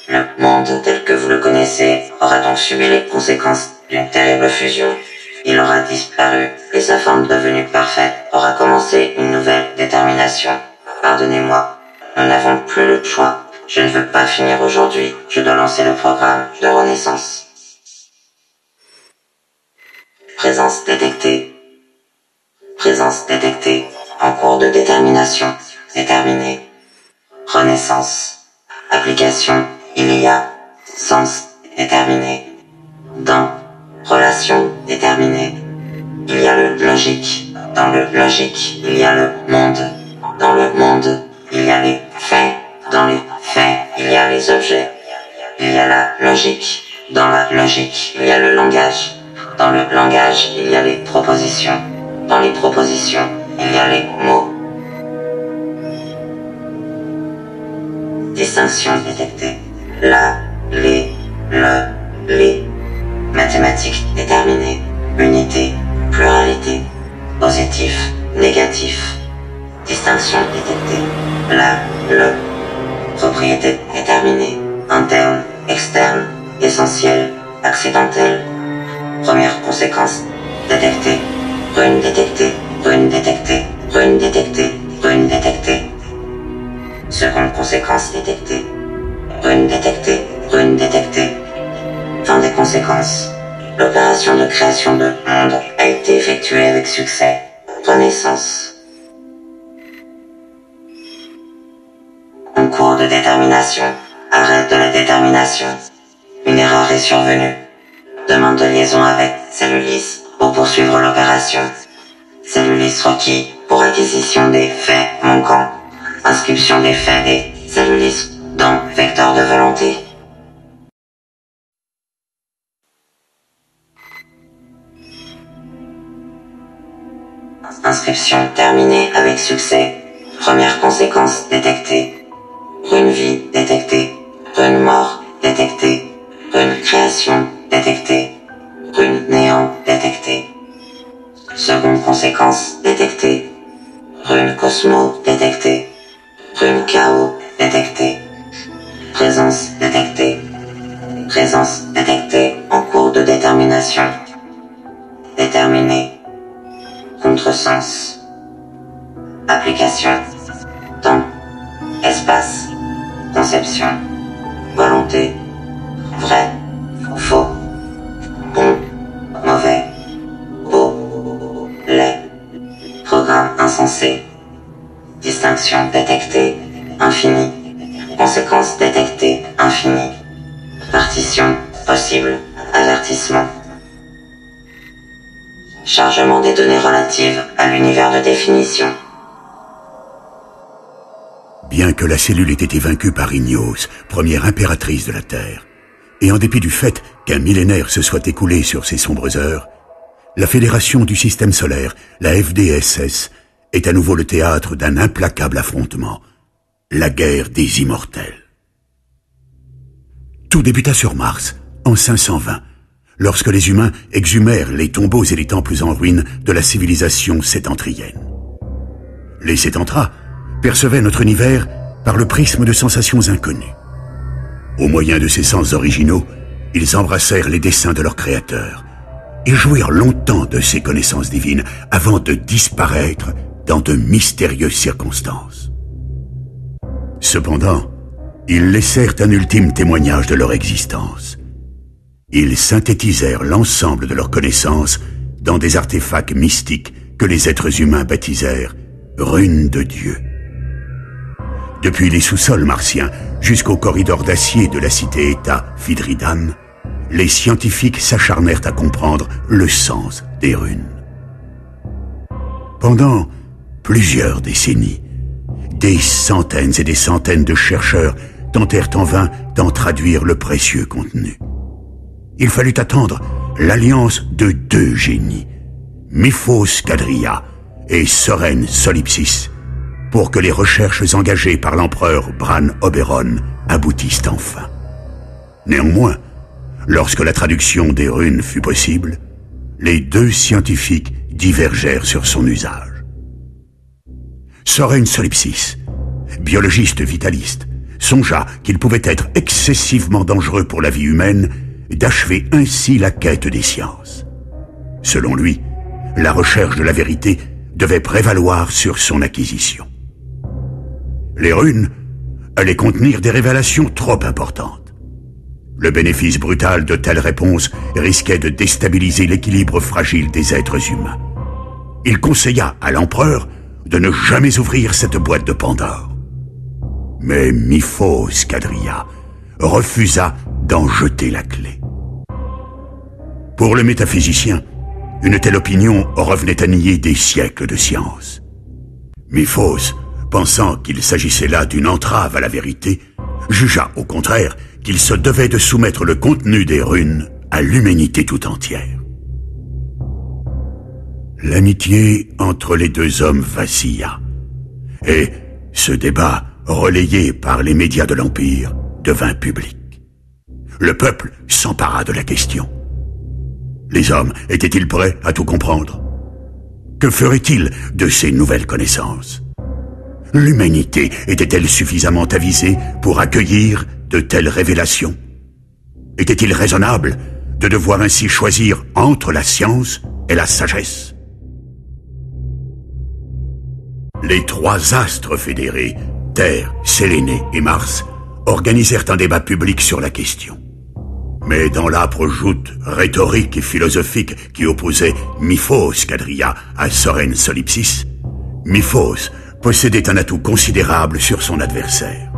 Le monde tel que vous le connaissez aura donc subi les conséquences d'une terrible fusion. Il aura disparu et sa forme devenue parfaite aura commencé une nouvelle détermination. Pardonnez-moi, nous n'avons plus le choix. Je ne veux pas finir aujourd'hui, je dois lancer le programme de renaissance. Présence détectée. Présence détectée. En cours de détermination. Déterminé. Renaissance. Application. Il y a. Sens. Déterminé. Dans. Relation. Déterminée. Il y a le logique. Dans le logique, il y a le monde. Dans le monde, il y a les faits. Dans les faits, il y a les objets. Il y a la logique. Dans la logique, il y a le langage. Dans le langage, il y a les propositions. Dans les propositions, il y a les mots. Distinction détectée. La, les, le, les. Mathématiques déterminées. Unité, pluralité. Positif, négatif. Distinction détectée. La, le. Propriété déterminée. Interne, externe, essentielle, accidentelle. Première conséquence, détectée. Rune détectée, rune détectée, rune détectée, rune détectée. Seconde conséquence détectée. Rune détectée, rune détectée. Fin des conséquences. L'opération de création de monde a été effectuée avec succès. Renaissance. En cours de détermination. Arrêt de la détermination. Une erreur est survenue. Demande de liaison avec Cellulis pour poursuivre l'opération. Cellulis requis pour acquisition des faits manquants. Inscription des faits des Cellulis dans vecteur de volonté. Inscription terminée avec succès. Première conséquence détectée. Rune vie détectée. Rune mort détectée. Rune création détectée. Rune néant détectée. Seconde conséquence détectée. Rune cosmo détectée. Rune chaos détectée. Présence détectée. Présence détectée en cours de détermination. Déterminé. Contresens. Application. Temps. Espace. Conception. Volonté. Vrai. Faux. Bon. Mauvais. Beau. Laid. Programme insensé. Distinction détectée. Infini. Conséquence détectée. Infini. Partition. Possible. Avertissement. Chargement des données relatives à l'univers de définition. Bien que la cellule ait été vaincue par Ignos, première impératrice de la Terre, et en dépit du fait qu'un millénaire se soit écoulé sur ces sombres heures, la Fédération du Système solaire, la FDSS, est à nouveau le théâtre d'un implacable affrontement, la guerre des immortels. Tout débuta sur Mars, en 520, lorsque les humains exhumèrent les tombeaux et les temples en ruine de la civilisation sétentrienne. Les sétentras percevaient notre univers par le prisme de sensations inconnues. Au moyen de ces sens originaux, ils embrassèrent les desseins de leur créateur et jouirent longtemps de ces connaissances divines avant de disparaître dans de mystérieuses circonstances. Cependant, ils laissèrent un ultime témoignage de leur existence. Ils synthétisèrent l'ensemble de leurs connaissances dans des artefacts mystiques que les êtres humains baptisèrent runes de Dieu. Depuis les sous-sols martiens jusqu'au corridor d'acier de la cité-État Fidridan, les scientifiques s'acharnèrent à comprendre le sens des runes. Pendant plusieurs décennies, des centaines et des centaines de chercheurs tentèrent en vain d'en traduire le précieux contenu. Il fallut attendre l'alliance de deux génies, Miphos Quadria et Soren Solipsis, pour que les recherches engagées par l'empereur Bran Oberon aboutissent enfin. Néanmoins, lorsque la traduction des runes fut possible, les deux scientifiques divergèrent sur son usage. Soren Solipsis, biologiste vitaliste, songea qu'il pouvait être excessivement dangereux pour la vie humaine d'achever ainsi la quête des sciences. Selon lui, la recherche de la vérité devait prévaloir sur son acquisition. Les runes allaient contenir des révélations trop importantes. Le bénéfice brutal de telles réponses risquait de déstabiliser l'équilibre fragile des êtres humains. Il conseilla à l'empereur de ne jamais ouvrir cette boîte de Pandore. Mais Miphos Quadria refusa d'en jeter la clé. Pour le métaphysicien, une telle opinion revenait à nier des siècles de science. Miphos, pensant qu'il s'agissait là d'une entrave à la vérité, jugea au contraire qu'il se devait de soumettre le contenu des runes à l'humanité tout entière. L'amitié entre les deux hommes vacilla, et ce débat, relayé par les médias de l'Empire, devint public. Le peuple s'empara de la question. Les hommes étaient-ils prêts à tout comprendre? Que feraient-ils de ces nouvelles connaissances? L'humanité était-elle suffisamment avisée pour accueillir de telles révélations? Était-il raisonnable de devoir ainsi choisir entre la science et la sagesse? Les trois astres fédérés, Terre, Sélénée et Mars, organisèrent un débat public sur la question. Mais dans l'âpre joute rhétorique et philosophique qui opposait Miphos Quadria à Soren Solipsis, Miphos possédait un atout considérable sur son adversaire.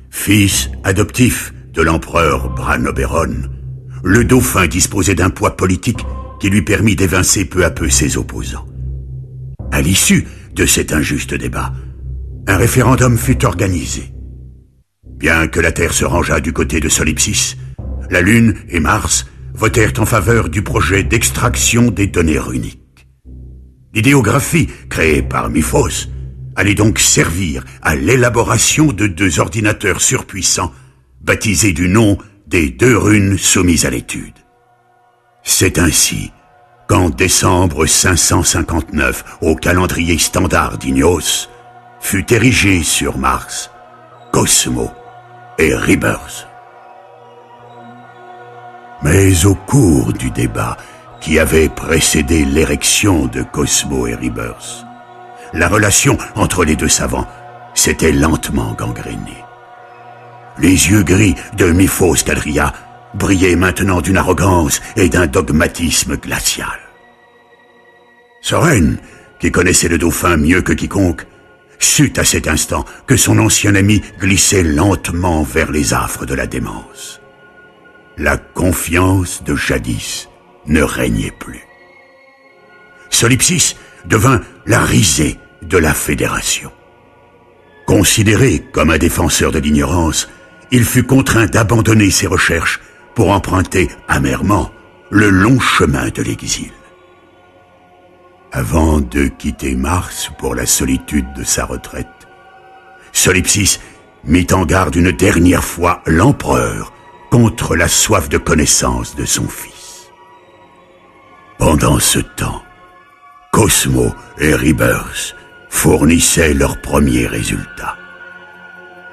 Fils adoptif de l'empereur Bran Oberon, le dauphin disposait d'un poids politique qui lui permit d'évincer peu à peu ses opposants. À l'issue de cet injuste débat, un référendum fut organisé. Bien que la Terre se rangeât du côté de Solipsis, la Lune et Mars votèrent en faveur du projet d'extraction des données runiques. L'idéographie créée par Miphos allait donc servir à l'élaboration de deux ordinateurs surpuissants, baptisés du nom des deux runes soumises à l'étude. C'est ainsi qu'en décembre 559, au calendrier standard d'Ignos, fut érigé sur Mars Cosmo et Rebirth. Mais au cours du débat qui avait précédé l'érection de Cosmo et Rebirth, la relation entre les deux savants s'était lentement gangrénée. Les yeux gris de Miphos Quadria brillaient maintenant d'une arrogance et d'un dogmatisme glacial. Soren, qui connaissait le dauphin mieux que quiconque, sut à cet instant que son ancien ami glissait lentement vers les affres de la démence. La confiance de jadis ne régnait plus. Solipsis devint la risée de la Fédération. Considéré comme un défenseur de l'ignorance, il fut contraint d'abandonner ses recherches pour emprunter amèrement le long chemin de l'exil. Avant de quitter Mars pour la solitude de sa retraite, Solipsis mit en garde une dernière fois l'empereur contre la soif de connaissance de son fils. Pendant ce temps, Cosmo et Rebirth fournissaient leurs premiers résultats.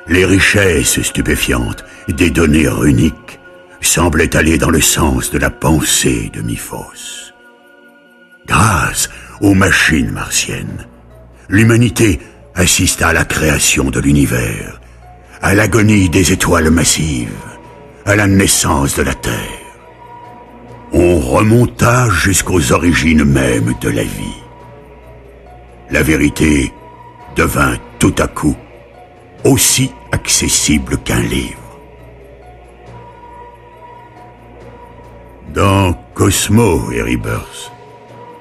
Les richesses stupéfiantes des données runiques semblaient aller dans le sens de la pensée de Miphos. Grâce aux machines martiennes, l'humanité assista à la création de l'univers, à l'agonie des étoiles massives, à la naissance de la Terre. On remonta jusqu'aux origines mêmes de la vie. La vérité devint tout à coup aussi accessible qu'un livre. Dans Cosmo et Rebirth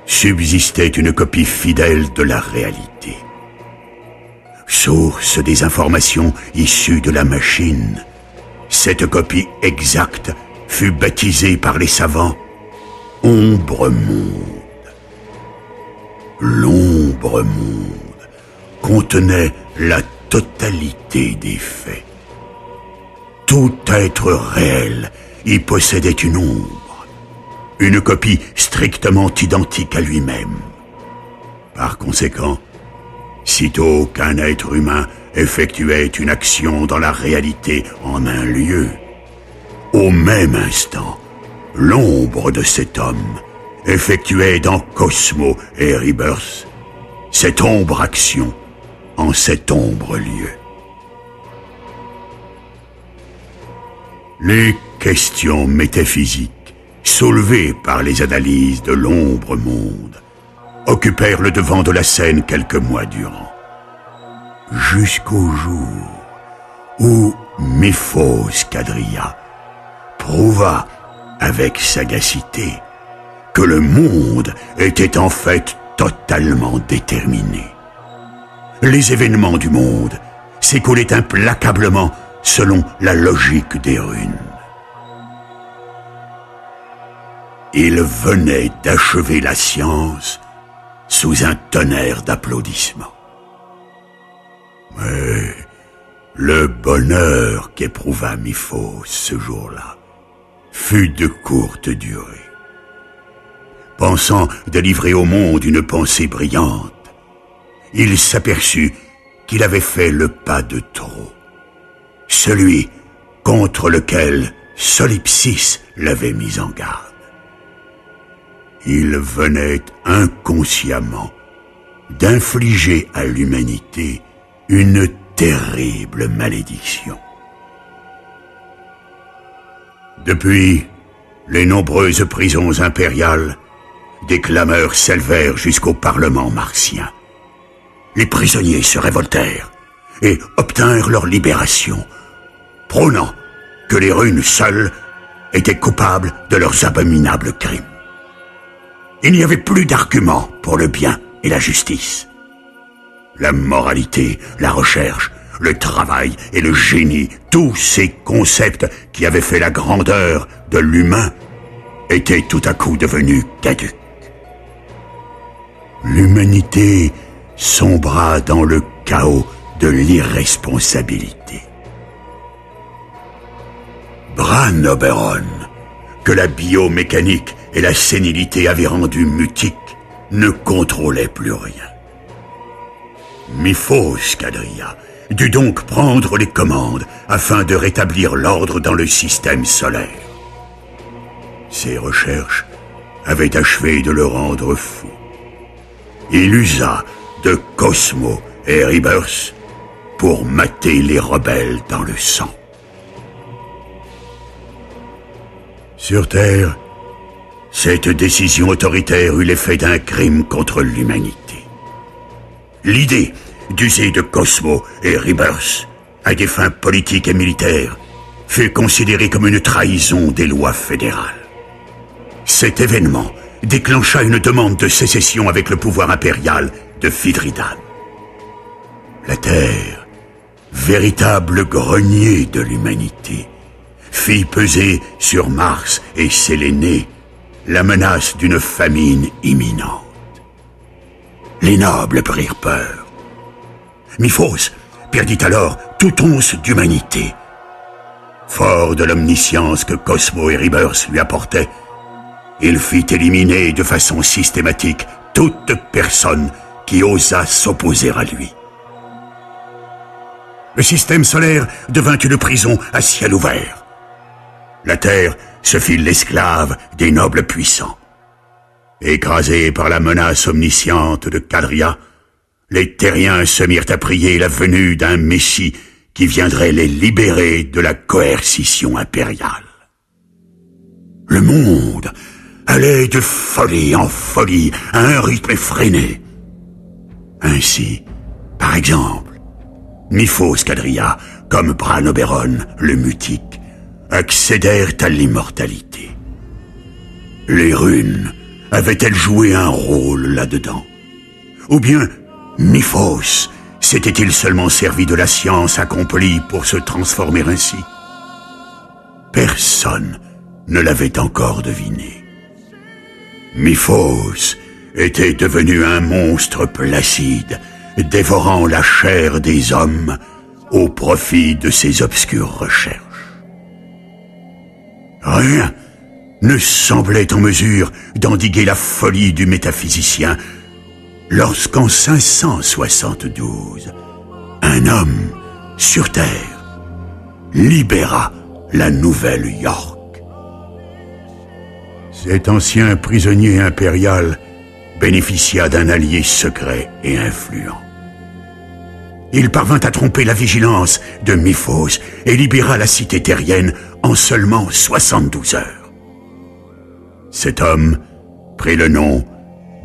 subsistait une copie fidèle de la réalité. Source des informations issues de la machine, cette copie exacte fut baptisée par les savants Ombre Monde. L'Ombre Monde contenait la totalité des faits. Tout être réel y possédait une ombre, une copie strictement identique à lui-même. Par conséquent, sitôt qu'un être humain effectuait une action dans la réalité en un lieu, au même instant, l'ombre de cet homme effectuait dans Cosmo et Rebirth cette ombre action en cet ombre lieu. Les questions métaphysiques soulevées par les analyses de l'ombre monde occupèrent le devant de la scène quelques mois durant, jusqu'au jour où Myphos Quadria prouva avec sagacité que le monde était en fait totalement déterminé. Les événements du monde s'écoulaient implacablement selon la logique des runes. Il venait d'achever la science sous un tonnerre d'applaudissements. Mais le bonheur qu'éprouva Myphos ce jour-là fut de courte durée. Pensant délivrer au monde une pensée brillante, il s'aperçut qu'il avait fait le pas de trop, celui contre lequel Solipsis l'avait mis en garde. Il venait inconsciemment d'infliger à l'humanité une terrible malédiction. Depuis, les nombreuses prisons impériales, des clameurs s'élevèrent jusqu'au Parlement martien. Les prisonniers se révoltèrent et obtinrent leur libération, prônant que les runes seules étaient coupables de leurs abominables crimes. Il n'y avait plus d'arguments pour le bien et la justice. La moralité, la recherche, le travail et le génie, tous ces concepts qui avaient fait la grandeur de l'humain, étaient tout à coup devenus caducs. L'humanité sombra dans le chaos de l'irresponsabilité. Bran Oberon, que la biomécanique et la sénilité avaient rendu mutique, ne contrôlait plus rien. Myphos Quadria dut donc prendre les commandes afin de rétablir l'ordre dans le système solaire. Ses recherches avaient achevé de le rendre fou. Il usa de Cosmo et Rebirth pour mater les rebelles dans le sang. Sur Terre, cette décision autoritaire eut l'effet d'un crime contre l'humanité. L'idée d'user de Cosmo et Rebirth à des fins politiques et militaires fut considérée comme une trahison des lois fédérales. Cet événement déclencha une demande de sécession avec le pouvoir impérial de Fidridan. La Terre, véritable grenier de l'humanité, fit peser sur Mars et Séléné la menace d'une famine imminente. Les nobles prirent peur. Myphos perdit alors toute once d'humanité. Fort de l'omniscience que Cosmo et Rebirth lui apportaient, il fit éliminer de façon systématique toute personne qui osa s'opposer à lui. Le système solaire devint une prison à ciel ouvert. La Terre se fit l'esclave des nobles puissants. Écrasés par la menace omnisciente de Quadria, les Terriens se mirent à prier la venue d'un Messie qui viendrait les libérer de la coercition impériale. Le monde allait de folie en folie à un rythme effréné. Ainsi, par exemple, Myphos Quadria, comme Bran Oberon, le mutique, accédèrent à l'immortalité. Les runes avaient-elles joué un rôle là-dedans? Ou bien Myphos s'était-il seulement servi de la science accomplie pour se transformer ainsi? Personne ne l'avait encore deviné. Myphos était devenu un monstre placide, dévorant la chair des hommes au profit de ses obscures recherches. Rien ne semblait en mesure d'endiguer la folie du métaphysicien lorsqu'en 572, un homme, sur Terre, libéra la Nouvelle-York. Cet ancien prisonnier impérial bénéficia d'un allié secret et influent. Il parvint à tromper la vigilance de Miphos et libéra la cité terrienne en seulement 72 heures. Cet homme prit le nom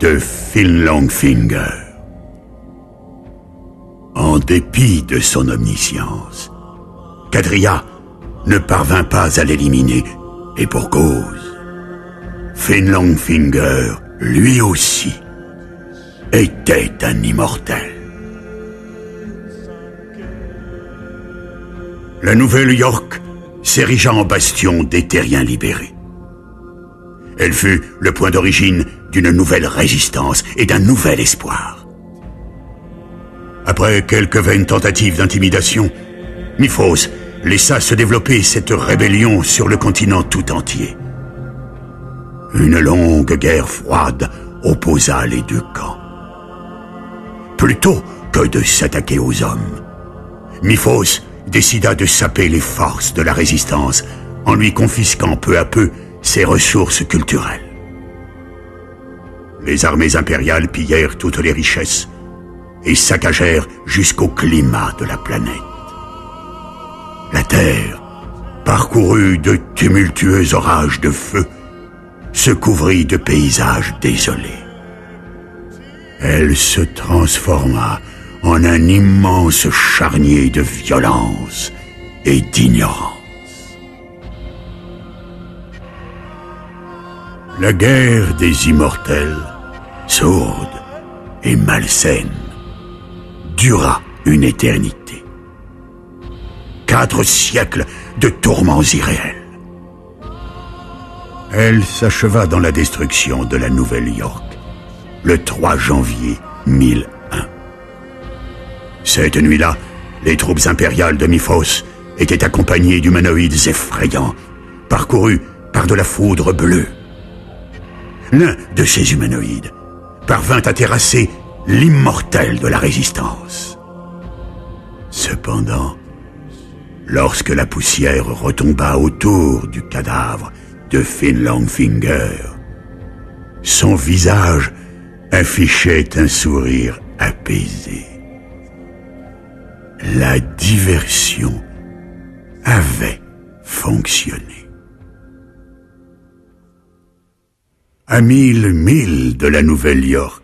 de Finlongfinger. En dépit de son omniscience, Quadria ne parvint pas à l'éliminer, et pour cause. Finlongfinger, lui aussi, était un immortel. La Nouvelle-York s'érigea en bastion des terriens libérés. Elle fut le point d'origine d'une nouvelle résistance et d'un nouvel espoir. Après quelques vaines tentatives d'intimidation, Miphos laissa se développer cette rébellion sur le continent tout entier. Une longue guerre froide opposa les deux camps. Plutôt que de s'attaquer aux hommes, Miphos décida de saper les forces de la résistance en lui confisquant peu à peu ses ressources culturelles. Les armées impériales pillèrent toutes les richesses et saccagèrent jusqu'au climat de la planète. La Terre, parcourue de tumultueux orages de feu, se couvrit de paysages désolés. Elle se transforma en un immense charnier de violence et d'ignorance. La guerre des immortels, sourde et malsaine, dura une éternité. 4 siècles de tourments irréels. Elle s'acheva dans la destruction de la Nouvelle-York, le 3 janvier 1001. Cette nuit-là, les troupes impériales de Miphos étaient accompagnées d'humanoïdes effrayants, parcourus par de la foudre bleue. L'un de ces humanoïdes parvint à terrasser l'immortel de la résistance. Cependant, lorsque la poussière retomba autour du cadavre de Finlongfinger, son visage affichait un sourire apaisé. La diversion avait fonctionné. À 1000 milles de la Nouvelle-York,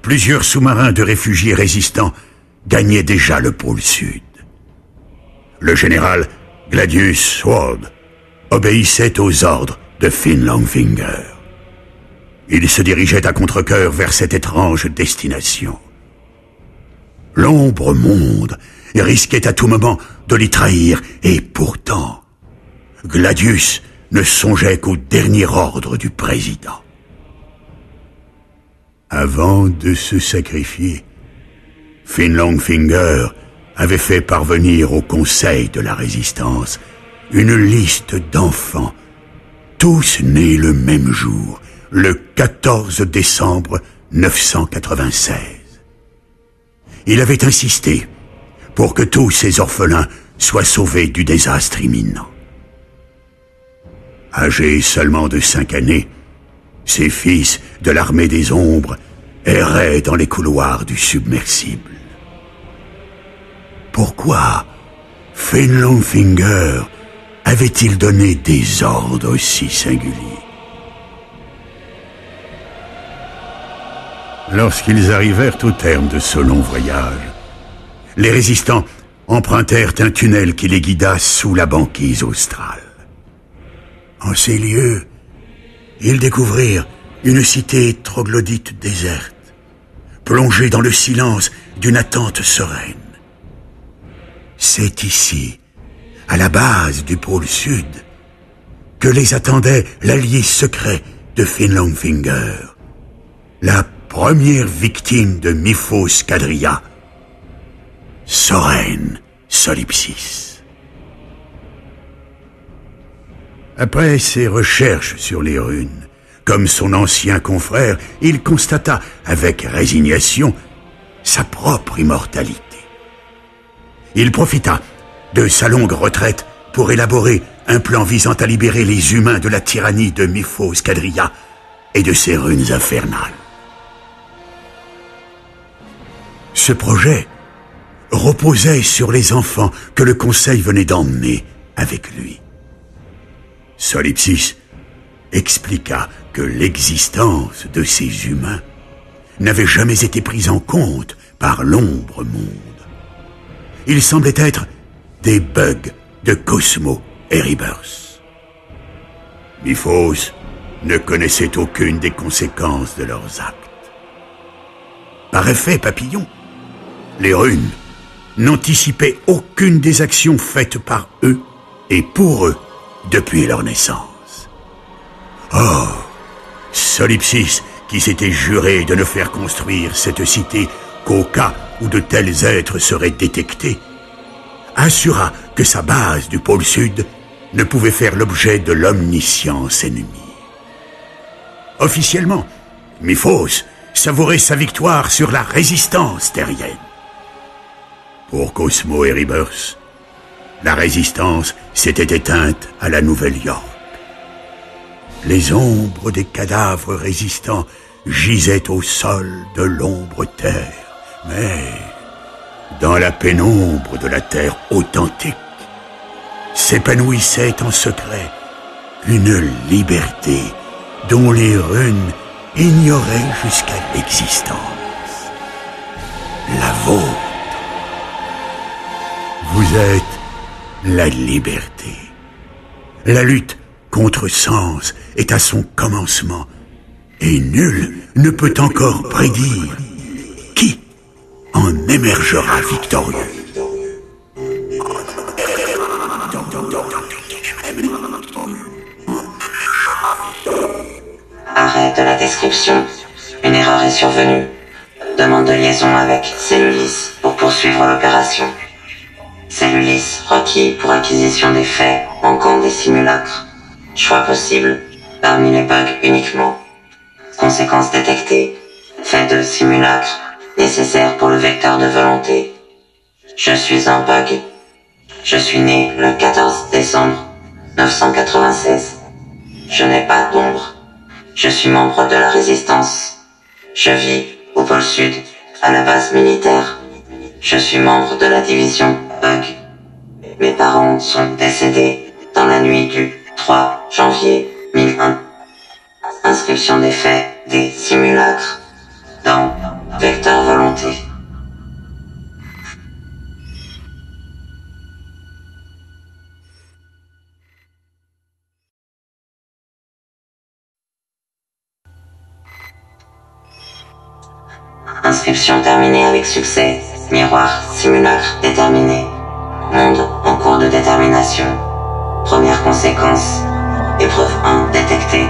plusieurs sous-marins de réfugiés résistants gagnaient déjà le pôle sud. Le général Gladius Sword obéissait aux ordres de Finlongfinger. Il se dirigeait à contre-cœur vers cette étrange destination. L'ombre monde risquait à tout moment de l'y trahir, et pourtant, Gladius ne songeait qu'au dernier ordre du président. Avant de se sacrifier, Finlongfinger avait fait parvenir au Conseil de la Résistance une liste d'enfants, tous nés le même jour, le 14 décembre 996. Il avait insisté pour que tous ces orphelins soient sauvés du désastre imminent. Âgés seulement de 5 années, ces fils de l'armée des ombres erraient dans les couloirs du submersible. Pourquoi Finlongfinger avait-il donné des ordres si singuliers? Lorsqu'ils arrivèrent au terme de ce long voyage, les résistants empruntèrent un tunnel qui les guida sous la banquise australe. En ces lieux, ils découvrirent une cité troglodyte déserte, plongée dans le silence d'une attente sereine. C'est ici, à la base du pôle sud, que les attendait l'allié secret de Finlongfinger, la première victime de Miphos Quadria, Soren Solipsis. Après ses recherches sur les runes, comme son ancien confrère, il constata avec résignation sa propre immortalité. Il profita de sa longue retraite pour élaborer un plan visant à libérer les humains de la tyrannie de Miphos Quadria et de ses runes infernales. Ce projet reposait sur les enfants que le Conseil venait d'emmener avec lui. Solipsis expliqua que l'existence de ces humains n'avait jamais été prise en compte par l'ombre monde. Ils semblaient être des bugs de Cosmo et Rebirth. Miphos ne connaissait aucune des conséquences de leurs actes. Par effet papillon, les runes n'anticipaient aucune des actions faites par eux et pour eux depuis leur naissance. Or, Solipsis, qui s'était juré de ne faire construire cette cité qu'au cas où de tels êtres seraient détectés, assura que sa base du pôle sud ne pouvait faire l'objet de l'omniscience ennemie. Officiellement, Miphos savourait sa victoire sur la résistance terrienne. Pour Cosmo et Rebirth, la résistance s'était éteinte à la Nouvelle-York. Les ombres des cadavres résistants gisaient au sol de l'ombre terre, mais dans la pénombre de la terre authentique s'épanouissait en secret une liberté dont les runes ignoraient jusqu'à l'existence. La vôtre. Vous êtes la liberté. La lutte contre Sens est à son commencement et nul ne peut encore prédire qui en émergera victorieux. Arrêt de la description. Une erreur est survenue. Demande de liaison avec Cellulis pour poursuivre l'opération. Cellulis requis pour acquisition des faits manquant des simulacres. Choix possible parmi les bugs uniquement. Conséquences détectées. Fait de simulacres nécessaires pour le vecteur de volonté. Je suis un bug. Je suis né le 14 décembre 996. Je n'ai pas d'ombre. Je suis membre de la résistance. Je vis au pôle sud, à la base militaire. Je suis membre de la division Bug. Mes parents sont décédés dans la nuit du 3 janvier 1001. Inscription des faits des simulacres dans Vecteur Volonté. Inscription terminée avec succès. Miroir simulacre déterminé. Monde en cours de détermination. Première conséquence. Épreuve 1 détectée.